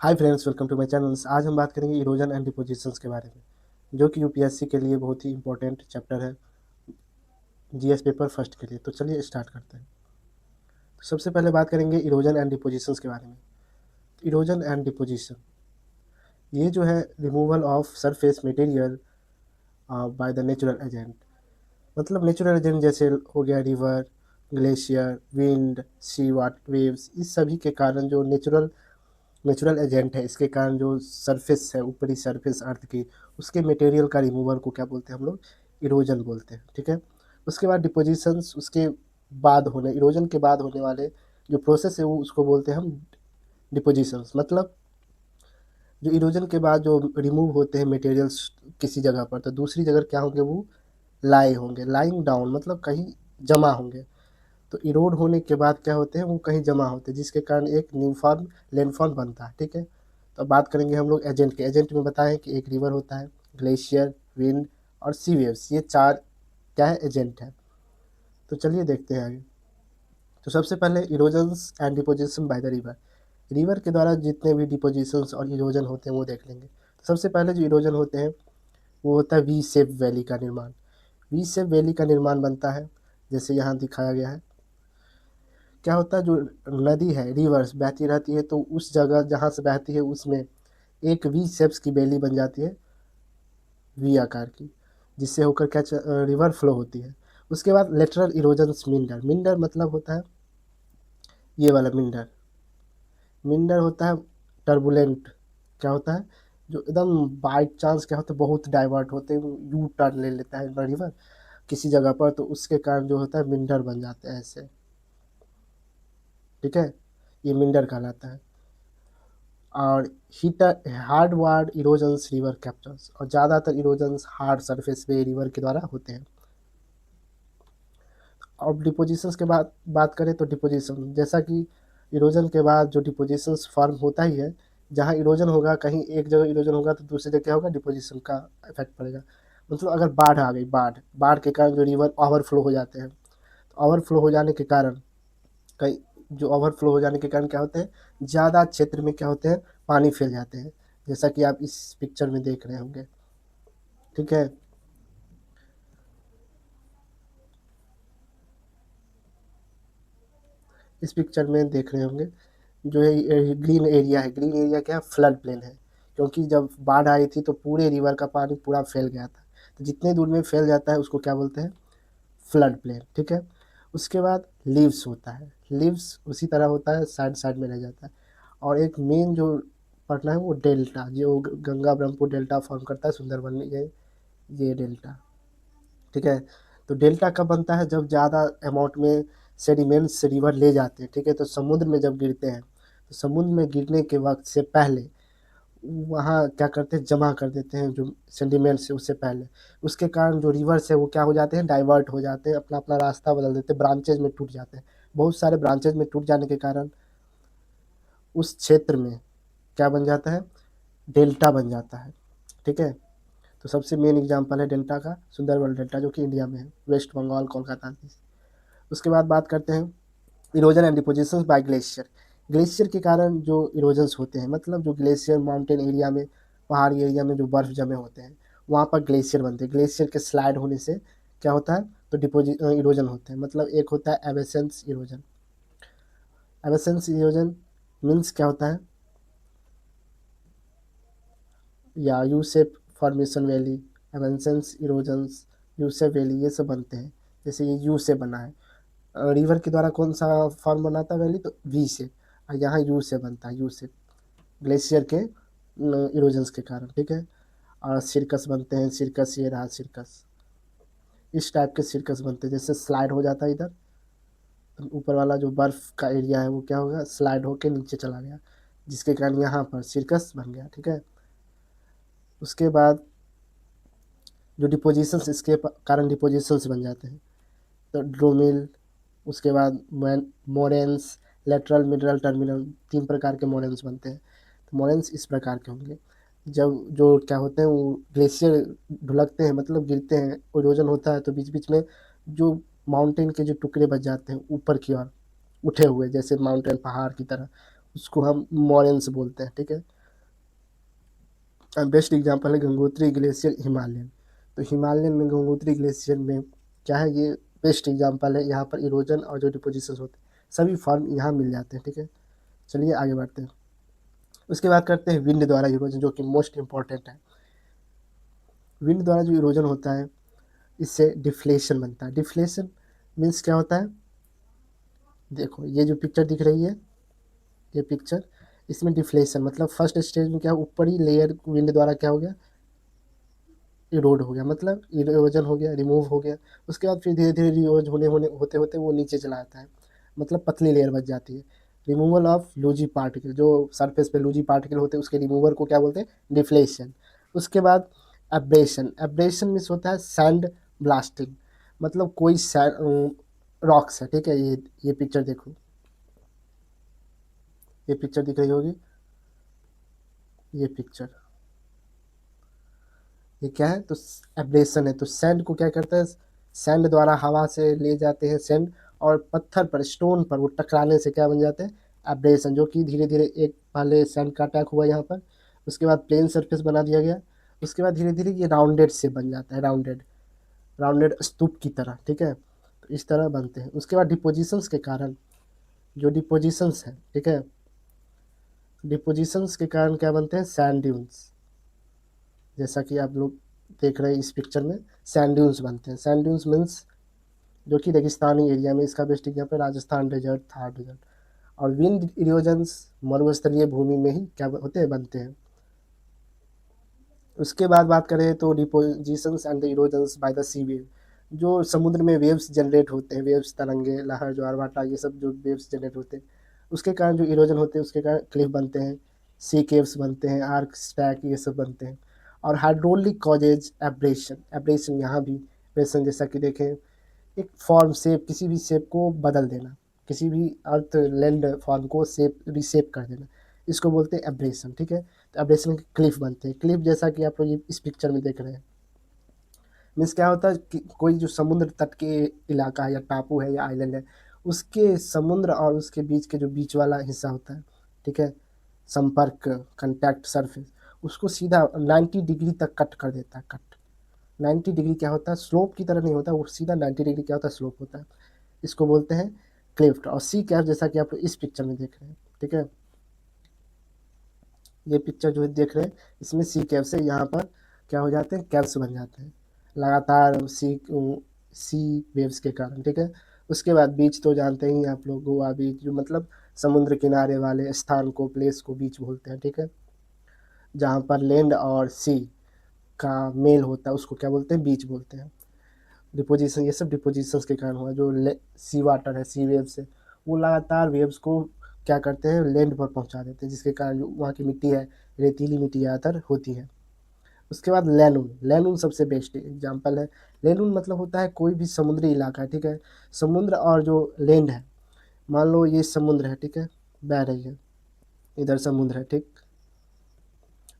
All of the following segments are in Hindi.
Hi friends, welcome to my channels. आज हम बात करेंगे इरोजन एंड डिपोजिशंस के बारे में, जो कि यूपीएससी के लिए बहुत ही इंपॉर्टेंट चैप्टर है, जीएस पेपर फर्स्ट के लिए। तो चलिए स्टार्ट करते हैं। तो सबसे पहले बात करेंगे इरोजन एंड डिपोजिशंस के बारे में। इरोजन एंड डिपोजिशन ये जो है removal of surface material by the natural agent. मतलब नेचुरल एजेंट जैसे हो गया रिवर, ग्लेशियर, विंड, सी वाटर वेव्स, इस सभी के कारण जो नेचुरल एजेंट है, इसके कारण जो सरफेस है, ऊपरी सरफेस अर्थ की, उसके मटेरियल का रिमूवल को क्या बोलते हैं हम लोग? इरोजन बोलते हैं। ठीक है। उसके बाद डिपोजिशंस, उसके बाद होने, इरोजन के बाद होने वाले जो प्रोसेस है वो उसको बोलते हैं हम डिपोजिशंस। मतलब जो इरोजन के बाद जो रिमूव होते हैं मटेरियल्स किसी जगह पर, तो दूसरी जगह क्या होंगे? वो लाई होंगे, लाइंग डाउन, मतलब कहीं जमा होंगे। तो इरोड होने के बाद क्या होते हैं? वो कहीं जमा होते हैं, जिसके कारण एक न्यू फॉर्म लैंडफॉर्म बनता है। ठीक है। तो अब बात करेंगे हम लोग एजेंट के। एजेंट में बताएं कि एक रिवर होता है, ग्लेशियर, विंड और सी वेव्स, ये चार क्या है? एजेंट है। तो चलिए देखते हैं आगे। तो सबसे पहले erosions and deposition by the river. River के द्वारा जितने भी डिपोजिशंस और इरोजन होते हैं वो देख लेंगे। तो सबसे पहले जो इरोजन होते हैं वो होता है वी शेप वैली का निर्माण। वी शेप वैली का निर्माण बनता है जैसे यहाँ दिखाया गया है। क्या होता है? जो नदी है, रिवर्स बहती रहती है, तो उस जगह जहाँ से बहती है उसमें एक वी शेप्स की वैली बन जाती है, वी आकार की, जिससे होकर क्या रिवर फ्लो होती है। उसके बाद लेटरल इरोजन्स मिंडर। मिंडर मतलब होता है ये वाला मिंडर। मिंडर होता है टर्बुलेंट। क्या होता है? जो एकदम बाई चांस क्या होता है, बहुत डाइवर्ट होते हैं, यू टर्न ले लेता है रिवर किसी जगह पर, तो उसके कारण जो होता है मिंडर बन जाते हैं ऐसे। ठीक है। ये मिंडर कहलाता है। और heater hard ward erosions river captures, और ज़्यादातर इरोजन्स हार्ड सरफेस पे रिवर के द्वारा होते हैं। अब डिपोजिशंस के बाद बात करें तो डिपोजिशन, जैसा कि इरोजन के बाद जो डिपोजिशंस फॉर्म होता ही है, जहाँ इरोजन होगा, कहीं एक जगह इरोजन होगा तो दूसरी जगह क्या होगा? डिपोजिशन का इफेक्ट पड़ेगा। मतलब अगर बाढ़ आ गई, बाढ़ बाढ़ के कारण जो रिवर ओवरफ्लो हो जाते हैं, तो ओवरफ्लो हो जाने के कारण कई जो ओवरफ्लो हो जाने के कारण क्या होते हैं? ज़्यादा क्षेत्र में क्या होते हैं? पानी फैल जाते हैं, जैसा कि आप इस पिक्चर में देख रहे होंगे। ठीक है। इस पिक्चर में देख रहे होंगे जो है ग्रीन एरिया है। ग्रीन एरिया क्या है? फ्लड प्लेन है। क्योंकि जब बाढ़ आई थी तो पूरे रिवर का पानी पूरा फैल गया था। तो जितने दूर में फैल जाता है उसको क्या बोलते हैं? Flood plain. ठीक है। उसके बाद लीव्स होता है। लीव्स उसी तरह होता है, साइड साइड में रह जाता है। और एक मेन जो पढ़ना है वो डेल्टा, जो गंगा ब्रह्मपुत्र डेल्टा फॉर्म करता है सुंदरबन में, ये डेल्टा। ठीक है। तो डेल्टा कब बनता है? जब ज़्यादा अमाउंट में सेडिमेंट्स रिवर ले जाते हैं। ठीक है। तो समुद्र में जब गिरते हैं, तो समुद्र में गिरने के वक्त से पहले वहाँ क्या करते हैं? जमा कर देते हैं जो सेडिमेंट्स है उससे पहले। उसके कारण जो रिवर्स है वो क्या हो जाते हैं? डाइवर्ट हो जाते हैं, अपना अपना रास्ता बदल देते हैं, ब्रांचेज में टूट जाते हैं। बहुत सारे ब्रांचेज में टूट जाने के कारण उस क्षेत्र में क्या बन जाता है? डेल्टा बन जाता है। ठीक है। तो सबसे मेन एग्जांपल है डेल्टा का सुंदरबन डेल्टा, जो कि इंडिया में है, वेस्ट बंगाल, कोलकाता की। उसके बाद बात करते हैं erosion and deposition by glacier. Glacier के कारण जो इरोजन्स होते हैं, मतलब जो ग्लेशियर माउंटेन एरिया में, पहाड़ी एरिया में जो बर्फ जमे होते हैं, वहाँ पर ग्लेशियर बनते हैं। ग्लेशियर के स्लाइड होने से क्या होता है? तो इरोजन होते हैं। मतलब एक होता है एवेसेंस इरोजन। एवेसेंस इरोजन मीन्स क्या होता है? या यू शेप फॉर्मेशन वैली, एवेसेंस इरोजन्स, यू शेप वैली, ये सब बनते हैं। जैसे ये यू से बना है, रिवर के द्वारा कौन सा फॉर्म बनाता है वैली? तो वी से। और यहाँ यू से बनता है, यू से, ग्लेशियर के इरोजन्स के कारण। ठीक है। और सिरकस बनते हैं, सिरकस, ये रहा सिरकस। इस टाइप के सिरकस बनते हैं, जैसे स्लाइड हो जाता है इधर, तो ऊपर वाला जो बर्फ का एरिया है वो क्या होगा? स्लाइड होके नीचे चला गया, जिसके कारण यहाँ पर सिरकस बन गया। ठीक है। उसके बाद जो डिपोजिशंस, इसके कारण डिपोजिशंस बन जाते हैं, तो ड्रोमिल, उसके बाद मोरेंस, लेटरल, मिडरल, टर्मिनल, 3 प्रकार के मोरेंस बनते हैं। तो मोरेंस इस प्रकार के होंगे। जब जो क्या होते हैं वो ग्लेशियर ढुलकते हैं, मतलब गिरते हैं, इरोजन होता है, तो बीच बीच में जो माउंटेन के जो टुकड़े बच जाते हैं ऊपर की ओर उठे हुए, जैसे माउंटेन पहाड़ की तरह, उसको हम मोरेंस बोलते हैं। ठीक है। बेस्ट एग्जांपल है गंगोत्री ग्लेशियर हिमालयन। तो हिमालयन में गंगोत्री ग्लेशियर में क्या है, ये बेस्ट एग्जांपल है। यहाँ पर इरोजन और जो डिपोजिशन होते हैं सभी फॉर्म यहाँ मिल जाते हैं। ठीक है, चलिए आगे बढ़ते हैं। उसके बाद करते हैं विंड द्वारा इरोजन, जो कि मोस्ट इंपॉर्टेंट है। विंड द्वारा जो इरोजन होता है इससे डिफ्लेशन बनता है। डिफ्लेशन मीन्स क्या होता है, देखो ये जो पिक्चर दिख रही है, ये पिक्चर, इसमें डिफ्लेशन मतलब फर्स्ट स्टेज में क्या, ऊपरी लेयर विंड द्वारा क्या हो गया, इरोड हो गया, मतलब इरोजन हो गया, रिमूव हो गया। उसके बाद फिर धीरे धीरे रिमूव होते होते वो नीचे चला आता है, मतलब पतली लेयर बच जाती है। रिमूवल ऑफ लूजी पार्टिकल, जो सरफेस पे लूजी पार्टिकल होते हैं उसके रिमूवर को क्या बोलते हैं, डिफ्लेशन। उसके बाद एब्रेशन। एब्रेशन मीन्स होता है सैंड ब्लास्टिंग, मतलब कोई रॉक्स है, ठीक है, ये पिक्चर देखो, ये पिक्चर दिख रही होगी, ये पिक्चर, ये क्या है, तो एब्रेशन है। तो सैंड को क्या करता है, सैंड द्वारा हवा से ले जाते हैं सैंड, और पत्थर पर, स्टोन पर वो टकराने से क्या बन जाते हैं, एब्रेशन, जो कि धीरे धीरे एक पहले सैंड का अटैक हुआ यहाँ पर, उसके बाद प्लेन सरफेस बना दिया गया, उसके बाद धीरे धीरे ये राउंडेड से बन जाता है, राउंडेड राउंडेड स्तूप की तरह। ठीक है, तो इस तरह बनते हैं। उसके बाद डिपोजिशंस के कारण, जो डिपोजिशंस है, ठीक है, डिपोजिशंस के कारण क्या बनते हैं, सैंड ड्यून्स। जैसा कि आप लोग देख रहे हैं इस पिक्चर में, सैंड ड्यून्स बनते हैं। सैंड ड्यून्स मीन्स जो कि रेगिस्तानी एरिया में, इसका best example Rajasthan desert, Thar desert. और विंड इरोजन्स मरुस्थलीय भूमि में ही क्या होते हैं, बनते हैं। उसके बाद बात करें तो depositions and the erosions by the sea wave, जो समुद्र में वेव्स जनरेट होते हैं, वेव्स, तरंगे, लहर, ज्वार भाटा, ये सब जो वेव्स जनरेट होते हैं उसके कारण जो इरोजन होते हैं, उसके कारण क्लिफ बनते हैं, सी केव्स बनते हैं, आर्क स्टैक, ये सब बनते हैं। और हाइड्रोलिक कॉजेज एब्रेशन। एब्रेशन यहाँ भी एब्रेशन जैसा कि देखें, एक फॉर्म शेप, किसी भी शेप को बदल देना, किसी भी अर्थ लैंड फॉर्म को शेप रीशेप कर देना, इसको बोलते हैं एब्रेशन। ठीक है, तो एब्रेशन के क्लिफ बनते हैं। क्लिफ जैसा कि आप लोग इस पिक्चर में देख रहे हैं, मीन्स क्या होता है कि कोई जो समुद्र तट के इलाका है या टापू है या आइलैंड है, उसके समुद्र और उसके बीच के जो बीच वाला हिस्सा होता है, ठीक है, संपर्क, कंटैक्ट सरफेस, उसको सीधा 90 डिग्री तक कट कर देता है। कट 90 डिग्री क्या होता है, स्लोप की तरह नहीं होता, वो सीधा 90 डिग्री क्या होता है, स्लोप होता है। इसको बोलते हैं क्लिफ्ट। और सी कैप जैसा कि आप लोग इस पिक्चर में देख रहे हैं, ठीक है, ये पिक्चर जो देख रहे हैं इसमें सी कैप से यहाँ पर क्या हो जाते हैं, कैप्स बन जाते हैं लगातार सी वेव्स के कारण। ठीक है, उसके बाद बीच तो जानते ही आप लोग, गोवा बीच, जो मतलब समुद्र किनारे वाले स्थान को, प्लेस को बीच बोलते हैं। ठीक है, जहाँ पर लैंड और सी का मेल होता है उसको क्या बोलते हैं, बीच बोलते हैं। डिपोजिशन, ये सब डिपोजिशंस के कारण हुआ। जो सी वाटर है, सी वेव्स है, वो लगातार वेव्स को क्या करते हैं, लैंड पर पहुंचा देते हैं, जिसके कारण जो वहाँ की मिट्टी है, रेतीली मिट्टी ज़्यादातर होती है। उसके बाद लैनून। लैनून सबसे बेस्ट एग्जाम्पल है। लैनून मतलब होता है कोई भी समुद्री इलाका, ठीक है, समुद्र और जो लैंड है, मान लो ये समुद्र है, ठीक है, बह रही है, इधर समुद्र है, ठीक,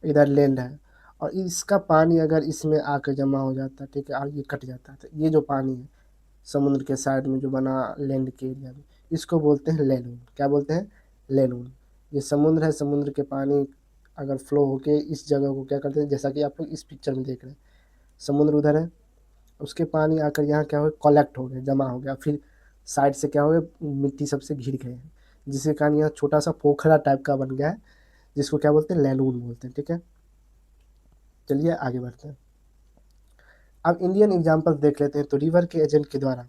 इधर लैंड है, और इसका पानी अगर इसमें आकर जमा हो जाता है, ठीक है, और ये कट जाता है, तो ये जो पानी है समुद्र के साइड में जो बना लैंड के एरिया में, इसको बोलते हैं लैनून। क्या बोलते हैं, लैनून। ये समुद्र है, समुद्र के पानी अगर फ्लो होके इस जगह को क्या करते हैं, जैसा कि आप लोग इस पिक्चर में देख रहे हैं, समुद्र उधर है, उसके पानी आकर यहाँ क्या हो, कलेक्ट हो गया, जमा हो गया, फिर साइड से क्या हो गया, मिट्टी सबसे घिर गए हैं, जिसके कारण यहाँ छोटा सा पोखरा टाइप का बन गया है, जिसको क्या बोलते हैं, लैनून बोलते हैं। ठीक है, चलिए आगे बढ़ते हैं। अब इंडियन एग्जाम्पल देख लेते हैं। तो रिवर के एजेंट के द्वारा,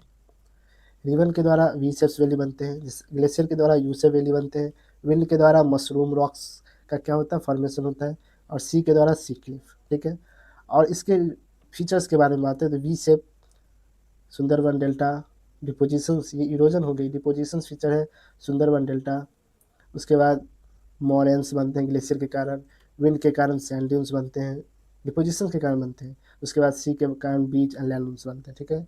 रिवर के द्वारा वी शेप्स वैली बनते हैं, ग्लेशियर के द्वारा यू शेप वैली बनते हैं, विंड के द्वारा मशरूम रॉक्स का क्या होता है, फॉर्मेशन होता है, और सी के द्वारा सी क्लिफ। ठीक है, और इसके फीचर्स के बारे में बात है तो V shape, Sundarban delta, depositions, ये इरोजन हो गई, डिपोजिशंस फीचर है सुंदरबन डेल्टा। उसके बाद मॉरेंस बनते हैं ग्लेशियर के कारण, विंड के कारण सैंड ड्यून्स बनते हैं, डिपोजिशन के कारण बनते हैं। उसके बाद सी के कारण बीच एंड लैंड बनते हैं। ठीक है,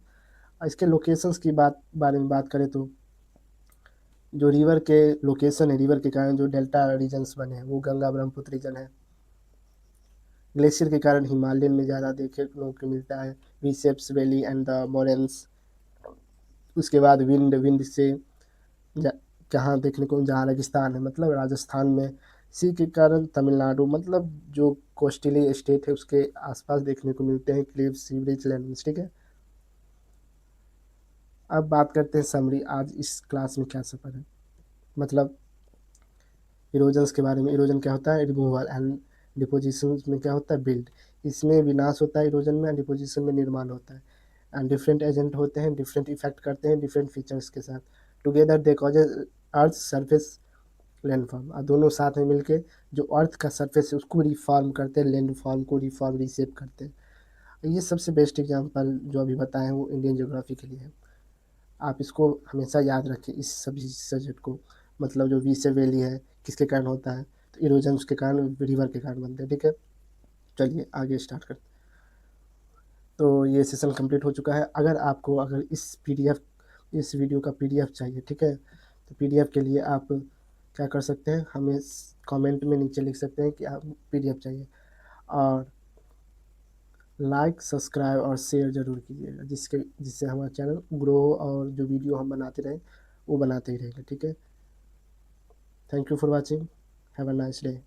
और इसके लोकेशंस की बारे में बात करें तो जो रिवर के लोकेशन है, रिवर के कारण जो डेल्टा रीजन्स बने हैं वो गंगा ब्रह्मपुत्र रीजन है। ग्लेशियर के कारण हिमालयन में ज़्यादा देखने को मिलता है, V shapes valley and the moraines. उसके बाद विंड, विंड से जहाँ देखने को, जहाँ रेगिस्तान है, मतलब राजस्थान में इसी के कारण तमिलनाडु मतलब जो कोस्टली स्टेट है उसके आसपास देखने को मिलते हैं क्लिफ सीवरेज लैंड। ठीक है, अब बात करते हैं समरी आज इस क्लास में क्या सफ़र है, मतलब इरोजन्स के बारे में। इरोजन क्या होता है, रिमूवल, एंड डिपोजिशन में क्या होता है, बिल्ड। इसमें विनाश होता है इरोजन में, डिपोजिशन में निर्माण होता है। एंड डिफरेंट एजेंट होते हैं, डिफरेंट इफेक्ट करते हैं डिफरेंट फीचर्स के साथ। Together they causes earth surface landform, और दोनों साथ में मिलके जो अर्थ का सरफेस है उसको रिफॉर्म करते हैं, लैंडफॉर्म को रिफॉर्म रिसेप करते हैं। ये सबसे बेस्ट एग्जांपल जो अभी बताए हैं वो इंडियन ज्योग्राफी के लिए है। आप इसको हमेशा याद रखें इस सभी सब्जेक्ट को, मतलब जो वी से वैली है किसके कारण होता है, तो इरोजन के कारण, रिवर के कारण बनते हैं। ठीक है, चलिए आगे स्टार्ट करते हैं। तो ये सेशन कंप्लीट हो चुका है। अगर आपको अगर इस वीडियो का पीडीएफ चाहिए, ठीक है, तो पीडीएफ के लिए आप क्या कर सकते हैं, हमें कमेंट में नीचे लिख सकते हैं कि आप पीडीएफ चाहिए, और लाइक सब्सक्राइब और शेयर ज़रूर कीजिएगा, जिससे हमारा चैनल ग्रो हो और जो वीडियो हम बनाते रहें वो बनाते ही रहेंगे। ठीक है, thank you for watching, have a nice day.